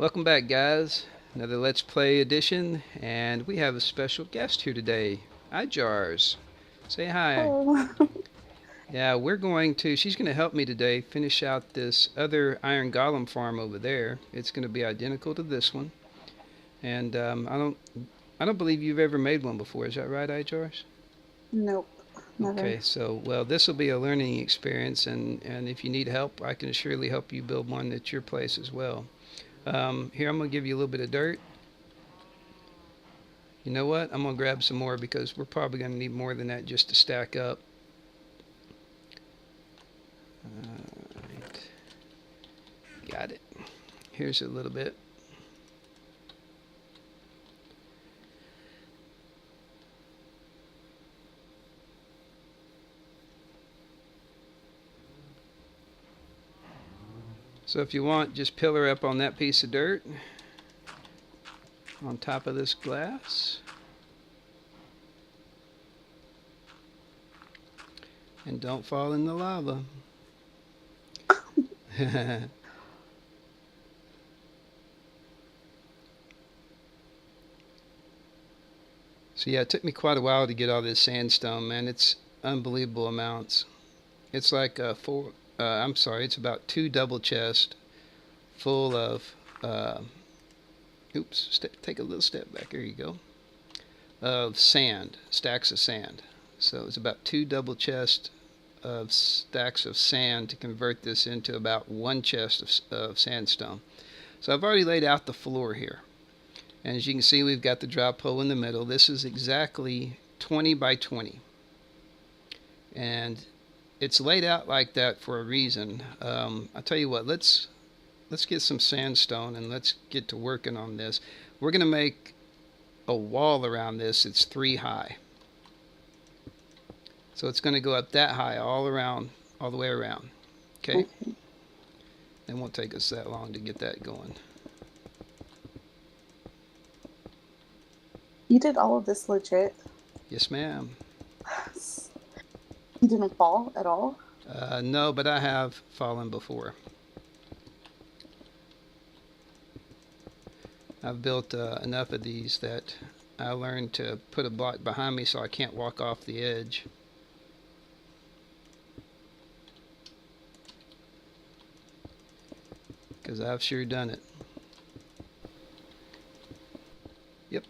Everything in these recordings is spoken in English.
Welcome back, guys. Another Let's Play edition, and we have a special guest here today, IJAARS. Say hi. Oh, Yeah, she's going to help me today finish out this other Iron Golem farm over there. It's going to be identical to this one, and I don't believe you've ever made one before. Is that right, IJAARS? nope, never. Okay, so well, this will be a learning experience, and if you need help, I can surely help you build one at your place as well. Here, I'm going to give you a little bit of dirt. You know what? I'm going to grab some more because we're probably going to need more than that just to stack up. Alright. Got it. Here's a little bit. So if you want, just pillar up on that piece of dirt on top of this glass. And don't fall in the lava. So yeah, it took me quite a while to get all this sandstone, man. It's unbelievable amounts. It's like it's about 2 double chests full of, take a little step back, there you go, of sand, stacks of sand. So it's about 2 double chests of stacks of sand to convert this into about 1 chest of sandstone. So I've already laid out the floor here. And as you can see, we've got the drop hole in the middle. This is exactly 20 by 20. And it's laid out like that for a reason. I'll tell you what, let's get some sandstone and let's get to working on this. We're going to make a wall around this. It's 3 high. So it's going to go up that high all the way around. Okay? It won't take us that long to get that going. You did all of this legit? Yes, ma'am. You didn't fall at all? No, but I have fallen before. I've built enough of these that I learned to put a block behind me so I can't walk off the edge. Because I've sure done it. Yep.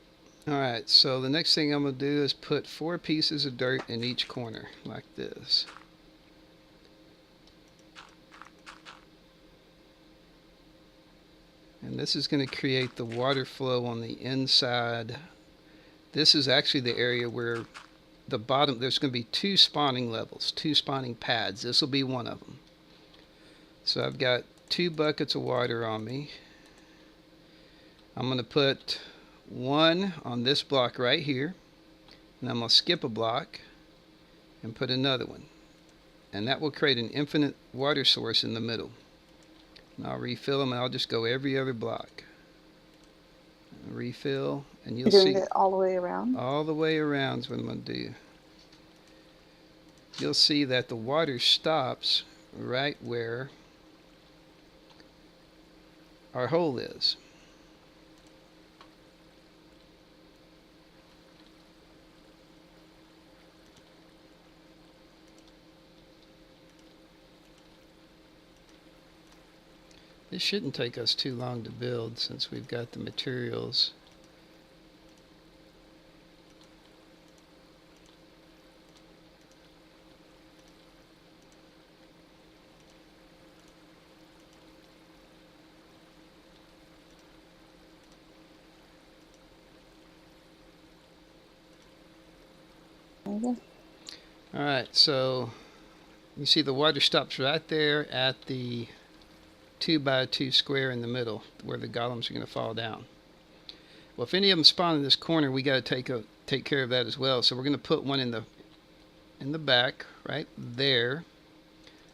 Alright, so the next thing I'm going to do is put 4 pieces of dirt in each corner, like this. And this is going to create the water flow on the inside. This is actually the area where the bottom, there's going to be 2 spawning levels, 2 spawning pads. This will be one of them. So I've got 2 buckets of water on me. I'm going to put 1 on this block right here, and I'm going to skip a block and put another one, and that will create an infinite water source in the middle. And I'll refill them, and I'll just go every other block. Refill, and you'll see it all the way around? All the way around is what I'm going to do. You'll see that the water stops right where our hole is. This shouldn't take us too long to build since we've got the materials. Alright, so you see the water stops right there at the 2 by 2 square in the middle where the golems are going to fall down. Well, if any of them spawn in this corner, we got to take care of that as well. So we're going to put one in the back right there.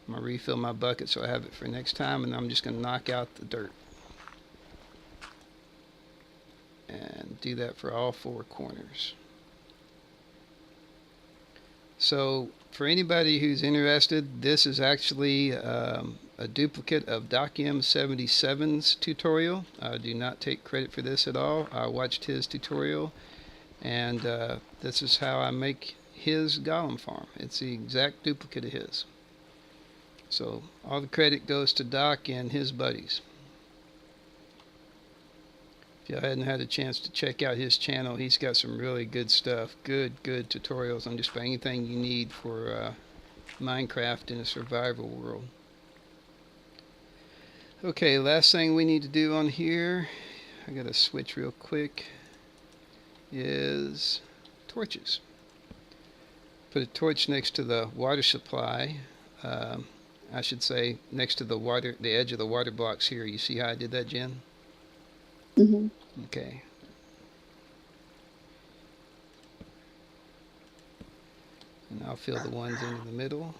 I'm going to refill my bucket so I have it for next time, and I'm just going to knock out the dirt. And do that for all 4 corners. So for anybody who's interested, this is actually a duplicate of DocM77's tutorial. I do not take credit for this at all. I watched his tutorial, and this is how I make his Golem farm. It's the exact duplicate of his. So all the credit goes to Doc and his buddies. If y'all hadn't had a chance to check out his channel, he's got some really good stuff. Good tutorials on just about anything you need for Minecraft in a survival world. Okay, last thing we need to do on here, I gotta switch real quick, is torches. Put a torch next to the water supply. I should say next to the edge of the water blocks here. You see how I did that, Jen? Mm-hmm. Okay. And I'll fill the ones into the middle.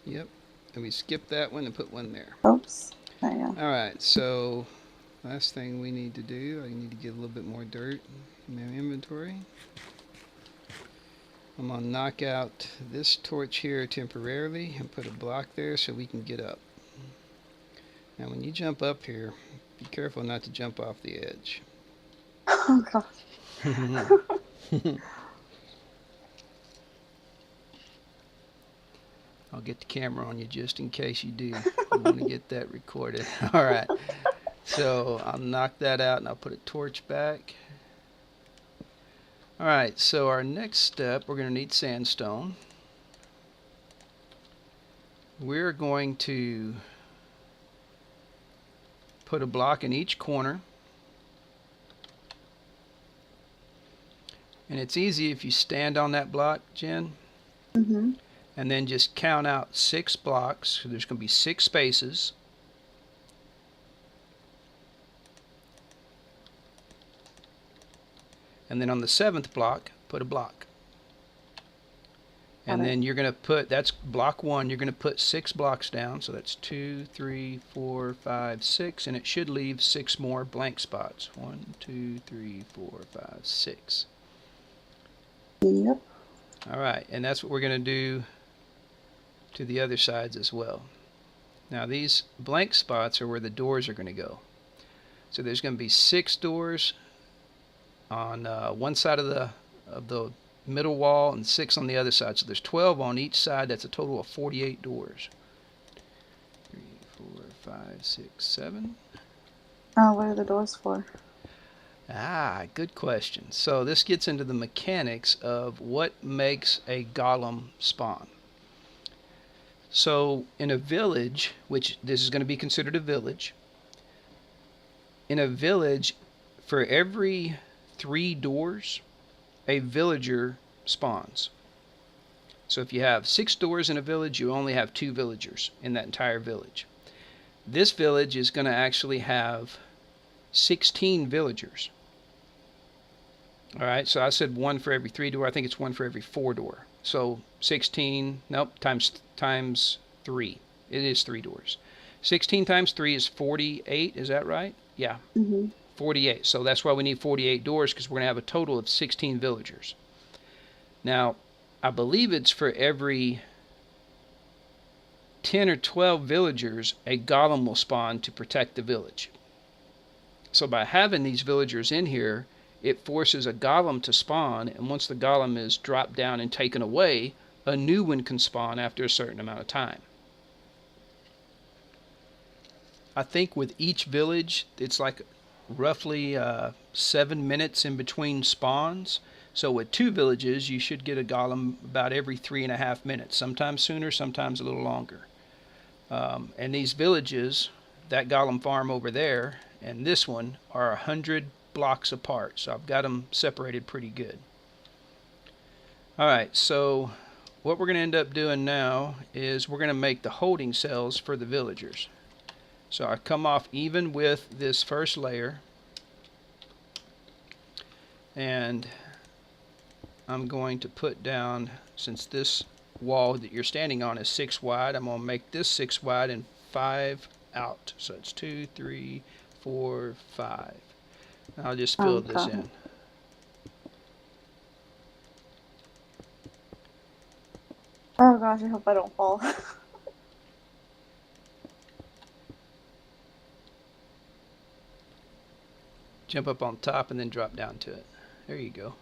Yep. And we skip that one and put one there. Oops. Oh, yeah. Alright, so last thing we need to do, I need to get a little bit more dirt in my inventory. I'm going to knock out this torch here temporarily and put a block there so we can get up. Now when you jump up here, be careful not to jump off the edge. Oh, gosh. I'll get the camera on you just in case you do. I want to get that recorded. Alright, so I'll knock that out and I'll put a torch back. Alright, so our next step, we're going to need sandstone. We're going to put a block in each corner. And it's easy if you stand on that block, Jen. Mm-hmm. And then just count out 6 blocks. So there's going to be 6 spaces. And then on the 7th block, put a block. And then you're going to put, that's block 1, you're going to put 6 blocks down. So that's 2, 3, 4, 5, 6. And it should leave 6 more blank spots. 1, 2, 3, 4, 5, 6. Yep. Alright, and that's what we're going to do to the other sides as well. Now these blank spots are where the doors are going to go. So there's going to be 6 doors on one side of the middle wall and 6 on the other side. So there's 12 on each side. That's a total of 48 doors. 3, 4, 5, 6, 7. Oh, what are the doors for? Ah, good question. So this gets into the mechanics of what makes a golem spawn. So in a village, which this is going to be considered a village, in a village, for every 3 doors, a villager spawns. So if you have 6 doors in a village, you only have 2 villagers in that entire village. This village is going to actually have 16 villagers. Alright, so I said 1 for every 3 door. I think it's 1 for every 4 door. So 16, nope, times 3. It is 3 doors. 16 times 3 is 48, is that right? Yeah. Mm-hmm. 48. So that's why we need 48 doors, because we're going to have a total of 16 villagers. Now, I believe it's for every 10 or 12 villagers, a golem will spawn to protect the village. So by having these villagers in here, it forces a golem to spawn, and once the golem is dropped down and taken away, a new one can spawn after a certain amount of time. I think with each village, it's like roughly 7 minutes in between spawns. So with 2 villages, you should get a golem about every 3.5 minutes, sometimes sooner, sometimes a little longer. And these villages, that golem farm over there and this one, are 100 blocks apart, so I've got them separated pretty good. Alright, so what we're going to end up doing now is we're going to make the holding cells for the villagers. So I come off even with this first layer, and I'm going to put down, since this wall that you're standing on is 6 wide. I'm going to make this 6 wide and 5 out. So it's 2, 3, 4, 5. I'll just fill this got it. in. Oh gosh, I hope I don't fall. Jump up on top and then drop down to it. There you go.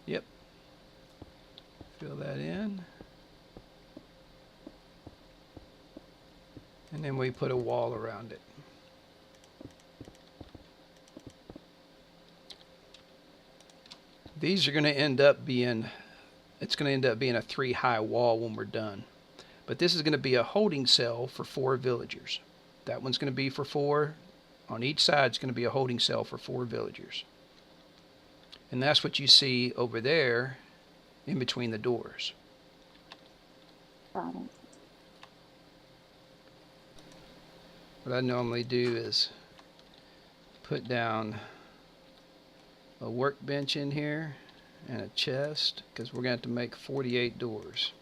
Yep. Fill that in. And then we put a wall around it. These are going to end up being, it's going to end up being a 3 high wall when we're done. But this is going to be a holding cell for 4 villagers. That one's going to be for 4. On each side is going to be a holding cell for 4 villagers. And that's what you see over there in between the doors. Got it. What I normally do is put down a workbench in here and a chest, because we're going to have to make 48 doors.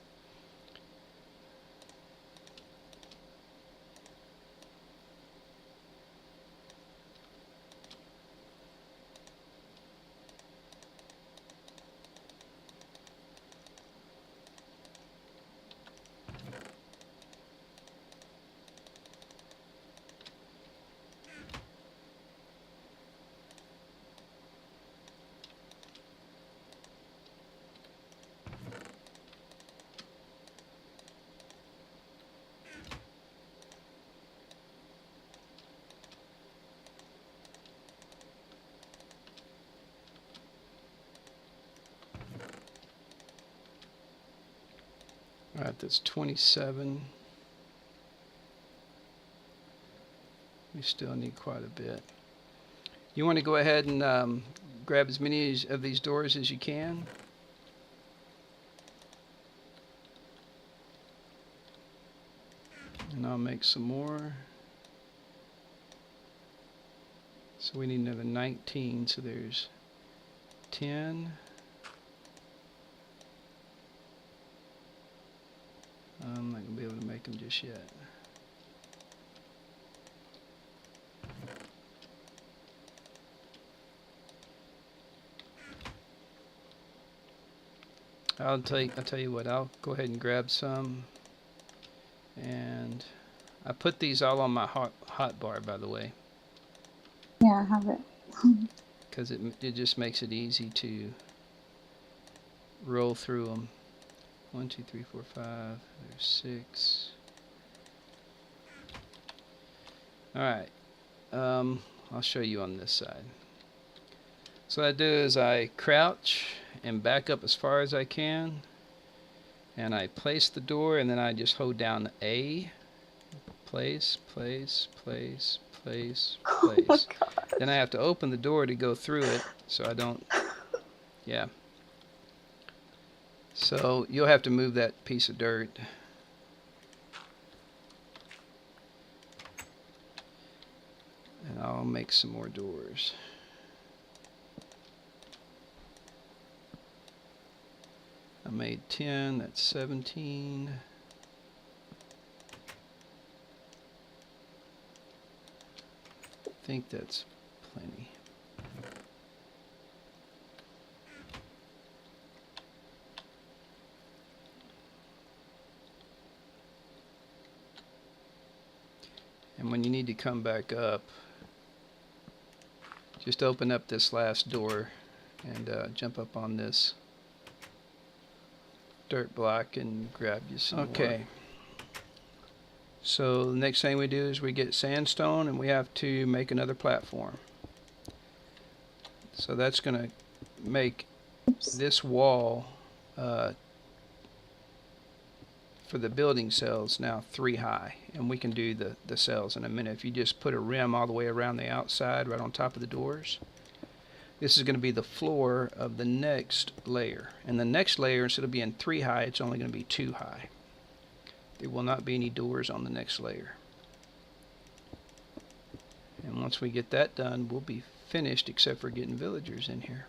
Alright, that's 27. We still need quite a bit. You want to go ahead and grab as many of these doors as you can. And I'll make some more. So we need another 19, so there's 10. I'm not going to be able to make them just yet. I'll tell you what, I'll go ahead and grab some. And I put these all on my hot bar, by the way. Yeah, I have it. Because it just makes it easy to roll through them. 1, 2, 3, 4, 5. There's 6. Alright. I'll show you on this side. So what I do is I crouch and back up as far as I can. And I place the door, and then I just hold down A. Place, place, place, place, Oh my place. god. Then I have to open the door to go through it, so I don't, yeah. So you'll have to move that piece of dirt. And I'll make some more doors. I made 10, that's 17. I think that's plenty. And when you need to come back up, just open up this last door and jump up on this dirt block and grab you some more. So the next thing we do is we get sandstone, and we have to make another platform. So that's going to make this wall 5 for the building cells now 3 high, and we can do the cells in a minute. If you just put a rim all the way around the outside right on top of the doors, this is going to be the floor of the next layer. And the next layer, instead of being 3 high, it's only going to be 2 high. There will not be any doors on the next layer. And once we get that done, we'll be finished, except for getting villagers in here.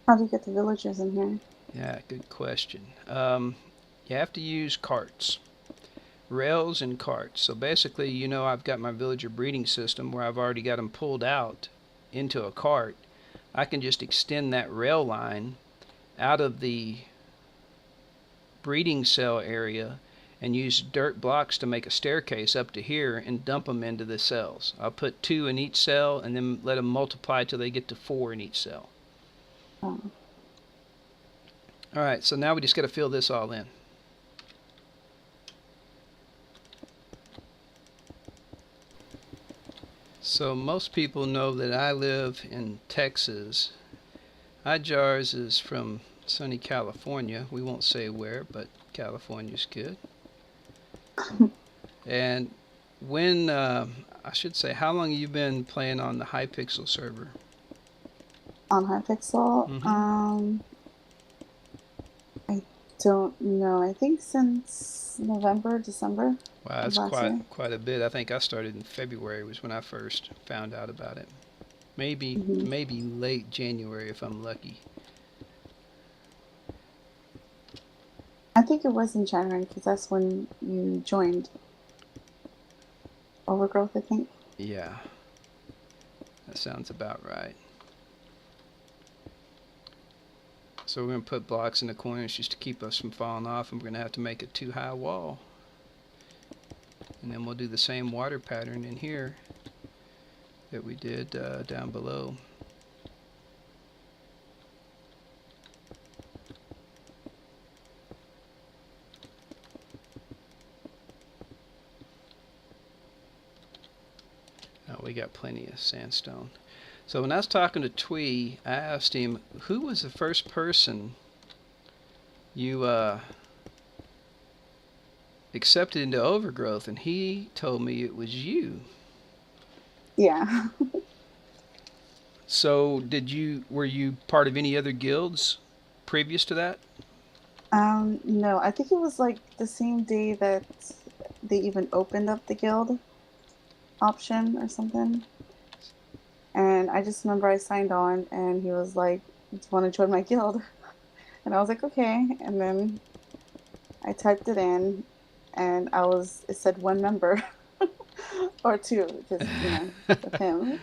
How do you get the villagers in here? Yeah, good question. You have to use carts. Rails and carts. So basically, you know, I've got my villager breeding system where I've already got them pulled out into a cart. I can just extend that rail line out of the breeding cell area and use dirt blocks to make a staircase up to here and dump them into the cells. I'll put 2 in each cell and then let them multiply till they get to 4 in each cell. Oh. Alright, so now we just got to fill this all in. So most people know that I live in Texas. IJAARS is from sunny California. We won't say where, but California's good. And when, I should say, how long have you been playing on the Hypixel server? On Hypixel? I don't know. I think since November, December. Wow, that's quite a bit. I think I started in February was when I first found out about it. Maybe late January if I'm lucky. I think it was in January because that's when you joined Overgrowth, I think. Yeah, that sounds about right. So we're going to put blocks in the corners just to keep us from falling off, and we're going to have to make a 2 high wall. And then we'll do the same water pattern in here that we did down below. Oh, we got plenty of sandstone. So when I was talking to Twee, I asked him, who was the first person you accepted into Overgrowth? And he told me it was you. Yeah. So were you part of any other guilds previous to that? No, I think it was like the same day that they even opened up the guild option or something. And I just remember I signed on and he was like, "Do you want to join my guild?" And I was like, okay. And then I typed it in and it said 1 member or 2 because, you know, with him.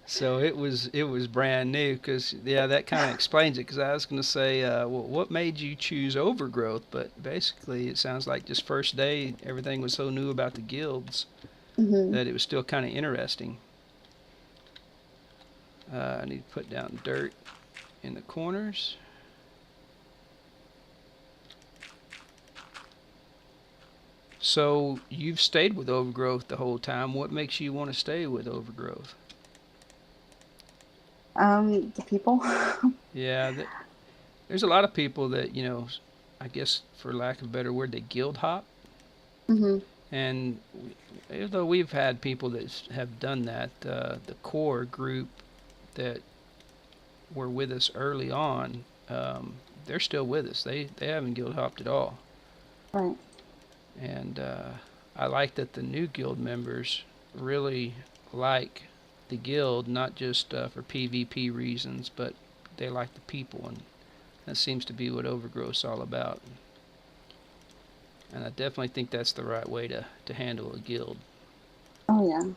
So it was brand new, because yeah, that kind of explains it, because I was going to say, well, what made you choose Overgrowth? But basically it sounds like just first day everything was so new about the guilds that it was still kind of interesting. I need to put down dirt in the corners. So you've stayed with Overgrowth the whole time. What makes you want to stay with Overgrowth? The people. Yeah, there's a lot of people that, you know, I guess for lack of a better word, they guild hop. And although we've had people that have done that, the core group that were with us early on, they're still with us. They haven't guild hopped at all. Right. And I like that the new guild members really like the guild, not just for PvP reasons, but they like the people, and that seems to be what Overgrowth's all about. And I definitely think that's the right way to handle a guild. Oh, yeah.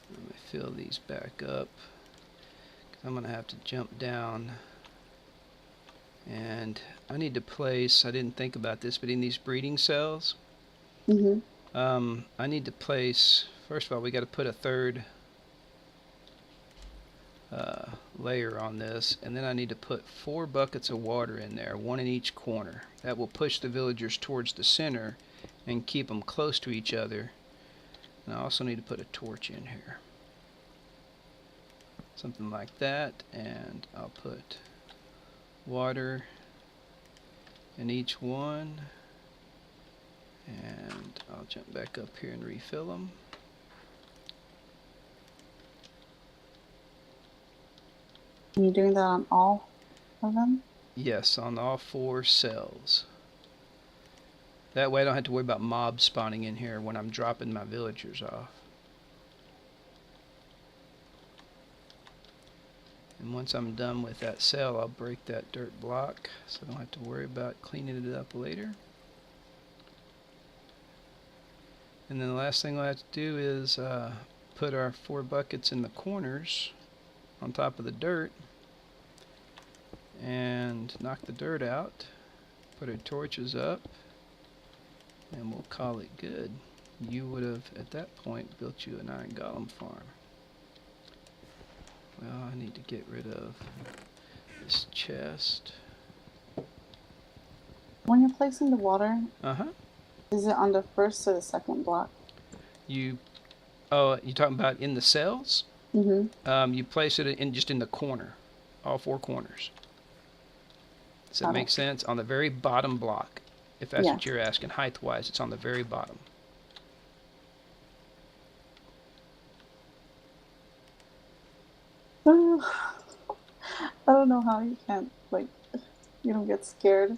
Let me fill these back up. I'm going to have to jump down. And I need to place, I didn't think about this, but in these breeding cells, I need to place, first of all, we got to put a third layer on this, and then I need to put 4 buckets of water in there, 1 in each corner. That will push the villagers towards the center and keep them close to each other. And I also need to put a torch in here. Something like that, and I'll put water in each one, and I'll jump back up here and refill them. Are you doing that on all of them? Yes, on all 4 cells. That way I don't have to worry about mobs spawning in here when I'm dropping my villagers off. And once I'm done with that cell, I'll break that dirt block so I don't have to worry about cleaning it up later. And then the last thing we'll have to do is put our 4 buckets in the corners on top of the dirt and knock the dirt out, put our torches up, and we'll call it good. You would have at that point built you an iron golem farm. Well, I need to get rid of this chest. When you're placing the water, Uh-huh. is it on the first or the second block? You talking about in the cells? Mm-hmm. You place it in just in the corner, all 4 corners. Does that make sense? On the very bottom block, if that's what you're asking, height-wise, it's on the very bottom. I don't know how you can't, like, you don't get scared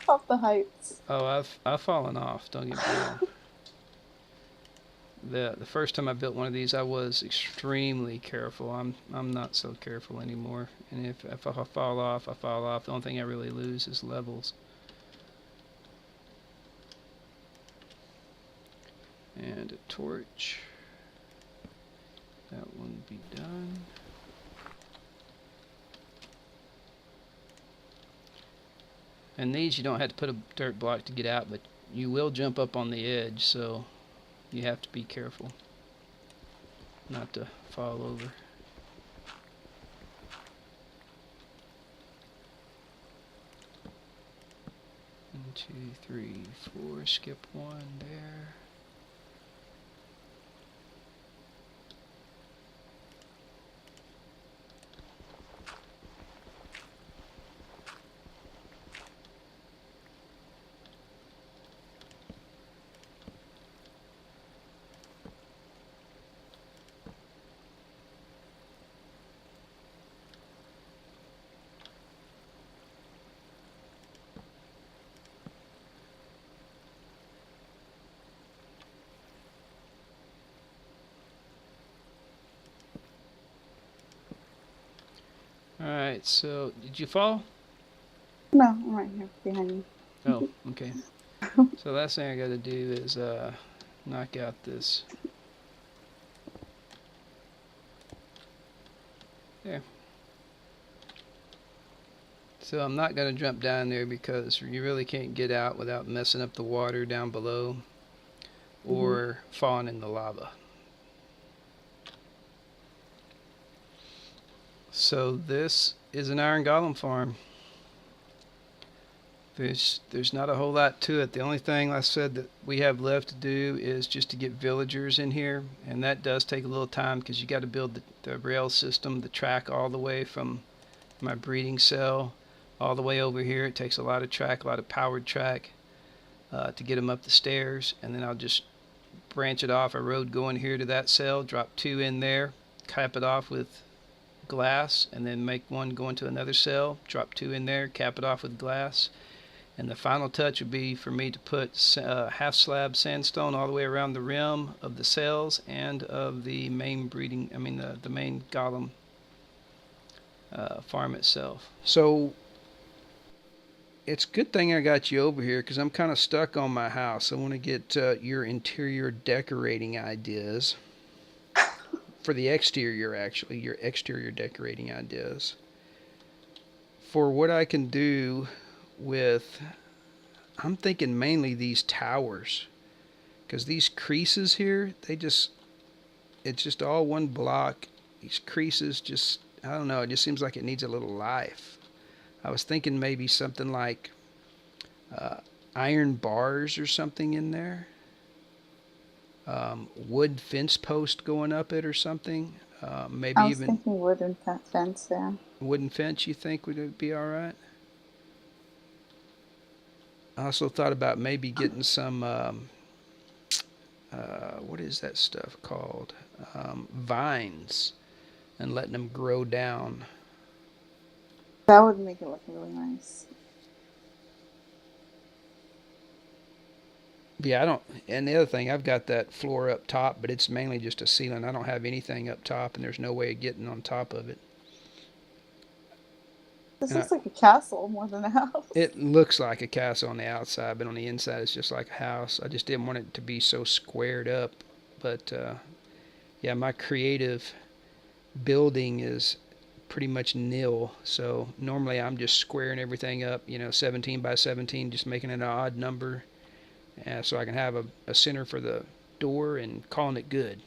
off the heights. Oh, I've fallen off, don't get me wrong. The first time I built one of these, I was extremely careful. I'm not so careful anymore. And if I fall off, I fall off. The only thing I really lose is levels. And a torch. That one be done. And these you don't have to put a dirt block to get out, but you will jump up on the edge, so you have to be careful not to fall over. One, 2, 3, 4. Skip 1 there. Alright, so did you fall? No, I'm right here behind you. Oh, okay. So last thing I gotta do is knock out this. There. So I'm not gonna jump down there because you really can't get out without messing up the water down below or falling in the lava. So this is an iron golem farm. There's not a whole lot to it. The only thing I said that we have left to do is just to get villagers in here, and that does take a little time because you got to build the rail system, the track all the way from my breeding cell all the way over here. It takes a lot of track, a lot of powered track to get them up the stairs, and then I'll just branch it off a road going here to that cell, drop 2 in there, cap it off with glass, and then make 1 go into another cell, drop 2 in there, cap it off with glass. And the final touch would be for me to put half slab sandstone all the way around the rim of the cells and of the main breeding, the main golem farm itself. So it's a good thing I got you over here because I'm kind of stuck on my house. I want to get your interior decorating ideas. For the exterior, actually, your exterior decorating ideas. For what I can do with, I'm thinking mainly these towers, because these creases here, it's just all one block. These creases just I don't know, it just seems like it needs a little life. I was thinking maybe something like uh, iron bars or something in there. Wood fence post going up it or something. Maybe I was even thinking wooden fence, yeah. wooden fence, you think would be all right? I also thought about maybe getting some, what is that stuff called? Vines and letting them grow down. That would make it look really nice. Yeah, I don't. And the other thing, I've got that floor up top, but it's mainly just a ceiling. I don't have anything up top, and there's no way of getting on top of it. This And looks like a castle more than a house. it looks like a castle on the outside, but on the inside, it's just like a house. I just didn't want it to be so squared up. But yeah, my creative building is pretty much nil. So normally I'm just squaring everything up, 17 by 17, just making it an odd number, so I can have a center for the door and calling it good.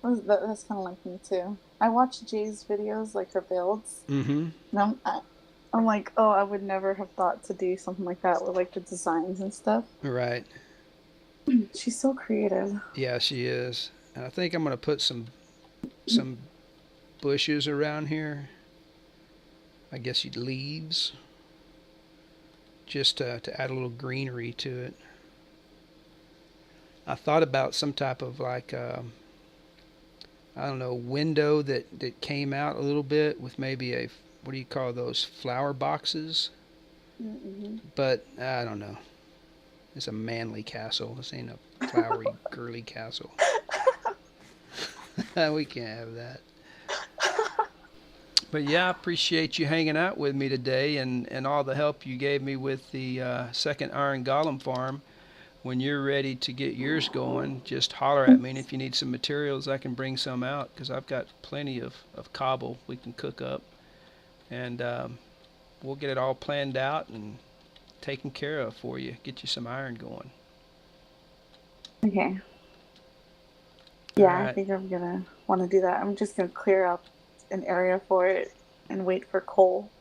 That's kind of like me too. I watch Jay's videos, like her builds, Mm-hmm. and I'm like, oh, I would never have thought to do something like that with like the designs and stuff. Right. She's so creative. Yeah, she is. And I think I'm gonna put some bushes around here. I guess you'd leaves, just to add a little greenery to it. I thought about some type of like I don't know, window that came out a little bit with maybe a, what do you call those, flower boxes? Mm-hmm. But I don't know. It's a manly castle. This ain't a flowery, girly castle. We can't have that. But yeah, I appreciate you hanging out with me today and all the help you gave me with the second Iron Golem farm. When you're ready to get yours going, just holler at me. And if you need some materials, I can bring some out because I've got plenty of cobble we can cook up. And we'll get it all planned out and taken care of for you. Get you some iron going. Okay. All Yeah, I right. think I'm gonna want to do that. I'm just gonna clear up an area for it and wait for coal.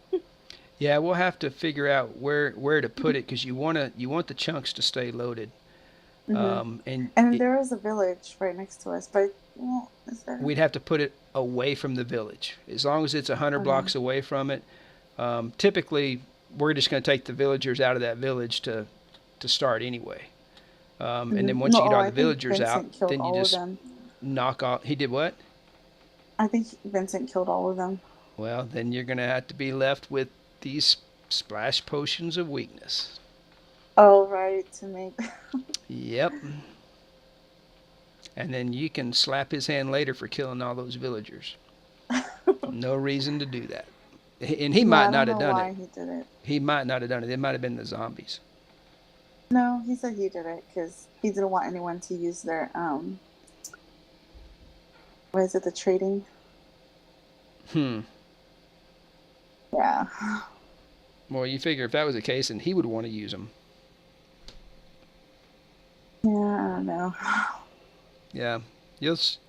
Yeah, we'll have to figure out where to put it because you want the chunks to stay loaded. Mm-hmm. And And there is a village right next to us, but well, is there? we'd have to put it away from the village. As long as it's 100 Okay. blocks away from it. Typically, we're just going to take the villagers out of that village to start anyway. And then Mm-hmm. once No, you get oh, all I the think villagers out, Vincent killed then you all of just them. knock off. He did what? I think Vincent killed all of them. Well, then you're going to have to be left with these splash potions of weakness. Oh, right, to make. Yep. And then you can slap his hand later for killing all those villagers. No reason to do that. And he Yeah, might I don't not have know done why it. he did it. He might not have done it. It might have been the zombies. No, he said he did it because he didn't want anyone to use their what is it, the trading? Hmm. Yeah. Well, you figure if that was the case, then he would want to use them. Yeah, I don't know. Yeah.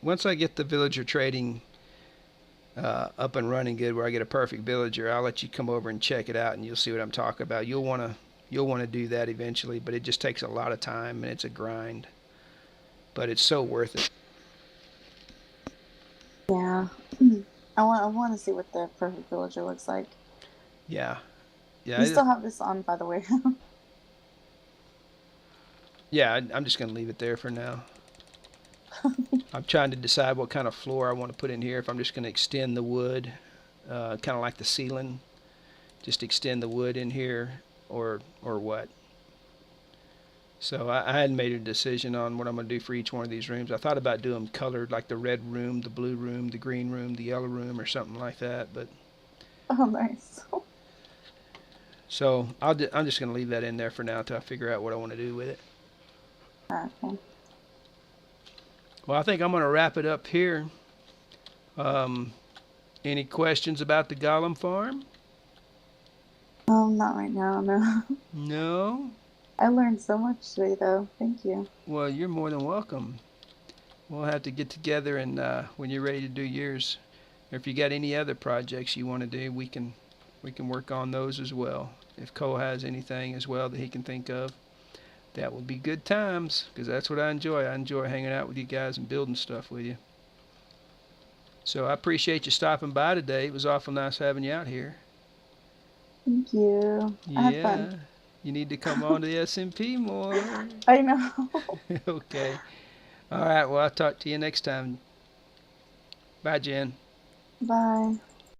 Once I get the villager trading up and running good, where I get a perfect villager, I'll let you come over and check it out, and you'll see what I'm talking about. You'll want to do that eventually, but it just takes a lot of time and it's a grind. But it's so worth it. Yeah. I want to see what the perfect villager looks like. Yeah. You Yeah. still have this on, by the way. Yeah. I'm just gonna leave it there for now. I'm trying to decide what kind of floor I want to put in here. If I'm just going to extend the wood, kind of like the ceiling, just extend the wood in here, or what. So I hadn't made a decision on what I'm going to do for each one of these rooms. I thought about doing them colored, like the red room, the blue room, the green room, the yellow room, or something like that. But Oh, nice. so I'm just going to leave that in there for now until I figure out what I want to do with it. Okay. Well, I think I'm going to wrap it up here. Any questions about the Golem farm? Not right now, no. No? I learned so much today, though. Thank you. Well, you're more than welcome. we'll have to get together and when you're ready to do yours, or if you got any other projects you want to do, we can work on those as well. If Cole has anything as well that he can think of, that will be good times, because that's what I enjoy. I enjoy hanging out with you guys and building stuff with you. So I appreciate you stopping by today. It was awful nice having you out here. Thank you. I had fun. Yeah, you need to come on to the SMP more. I know. Okay. All right. Well, I'll talk to you next time. Bye, Jen. Bye.